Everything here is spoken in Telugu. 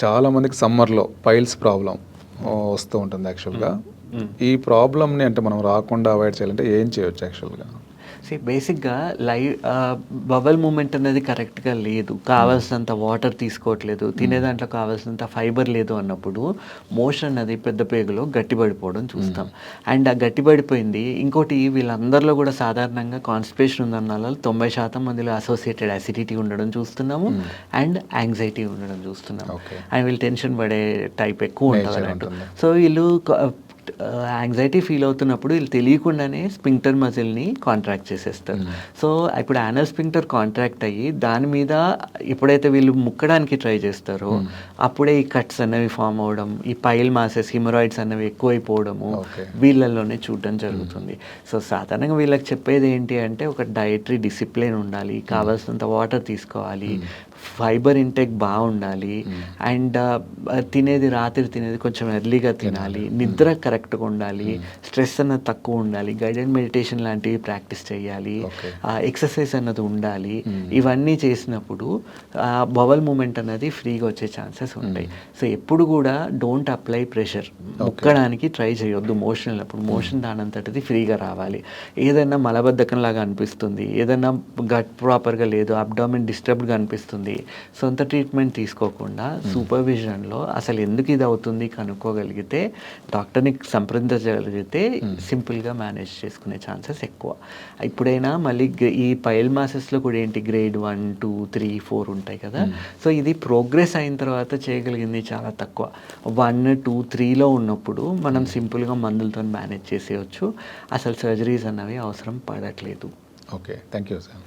చాలామందికి సమ్మర్లో పైల్స్ ప్రాబ్లం వస్తూ ఉంటుంది యాక్చువల్గా. ఈ ప్రాబ్లమ్ని అంటే మనం రాకుండా అవాయిడ్ చేయాలంటే ఏం చేయొచ్చు యాక్చువల్గా? బేసిక్గా బబల్ మూమెంట్ అనేది కరెక్ట్గా లేదు, కావాల్సినంత వాటర్ తీసుకోవట్లేదు, తినే దాంట్లో కావాల్సినంత ఫైబర్ లేదు అన్నప్పుడు మోషన్ అనేది పెద్ద పేగులో గట్టిపడిపోవడం చూస్తాం. అండ్ ఆ గట్టిపడిపోయింది ఇంకోటి, వీళ్ళందరిలో కూడా సాధారణంగా కాన్స్టిపేషన్ ఉందన్న వాళ్ళు 90% మందిలో అసోసియేటెడ్ అసిడిటీ ఉండడం చూస్తున్నాము అండ్ యాంగ్జైటీ ఉండడం చూస్తున్నాము. అండ్ వీళ్ళు టెన్షన్ పడే టైప్ ఎక్కువ ఉంటుంది అన్నట్టు. సో వీళ్ళు యాంగ్జైటీ ఫీల్ అవుతున్నప్పుడు వీళ్ళు తెలియకుండానే స్పింక్టర్ మజిల్ని కాంట్రాక్ట్ చేసేస్తారు. సో ఇప్పుడు యానల్ స్పింక్టర్ కాంట్రాక్ట్ అయ్యి దాని మీద ఎప్పుడైతే వీళ్ళు ముక్కడానికి ట్రై చేస్తారో అప్పుడే ఈ కట్స్ అనేవి ఫామ్ అవ్వడం, ఈ పైల్ మాసెస్ హిమరాయిడ్స్ అనేవి ఎక్కువైపోవడము వీళ్ళల్లోనే చూడడం జరుగుతుంది. సో సాధారణంగా వీళ్ళకి చెప్పేది ఏంటి అంటే ఒక డైటరీ డిసిప్లిన్ ఉండాలి, కావాల్సినంత వాటర్ తీసుకోవాలి, ఫైబర్ ఇంటేక్ బాగుండాలి, అండ్ రాత్రి తినేది కొంచెం ఎర్లీగా తినాలి, నిద్ర కరెక్ట్గా ఉండాలి, స్ట్రెస్ అన్నది తక్కువ ఉండాలి, గైడెడ్ మెడిటేషన్ లాంటివి ప్రాక్టీస్ చేయాలి, ఎక్సర్సైజ్ అన్నది ఉండాలి. ఇవన్నీ చేసినప్పుడు బవల్ మూమెంట్ అనేది ఫ్రీగా వచ్చే ఛాన్సెస్ ఉంటాయి. సో ఎప్పుడు కూడా డోంట్ అప్లై ప్రెషర్, ముక్కడానికి ట్రై చేయొద్దు మోషన్ వెళ్ళినప్పుడు. మోషన్ దానంతటిది ఫ్రీగా రావాలి. ఏదైనా మలబద్ధకం లాగా అనిపిస్తుంది, ఏదైనా గట్ ప్రాపర్గా లేదు, అబ్డామిన్ డిస్టర్బ్డ్గా అనిపిస్తుంది, సొంత ట్రీట్మెంట్ తీసుకోకుండా సూపర్విజన్లో అసలు ఎందుకు ఇది అవుతుంది కనుక్కోగలిగితే, డాక్టర్ని సంప్రదించగలిగితే సింపుల్గా మేనేజ్ చేసుకునే ఛాన్సెస్ ఎక్కువ. ఇప్పుడైనా మళ్ళీ ఈ పైల్ మాసెస్లో కూడా ఏంటి గ్రేడ్ 1, 2, 3, 4 ఉంటాయి కదా. సో ఇది ప్రోగ్రెస్ అయిన తర్వాత చేయగలిగింది చాలా తక్కువ. 1, 2, 3లో ఉన్నప్పుడు మనం సింపుల్గా మందులతో మేనేజ్ చేసేయచ్చు. అసలు సర్జరీస్ అన్నవి అవసరం పడట్లేదు. Okay, thank you sir.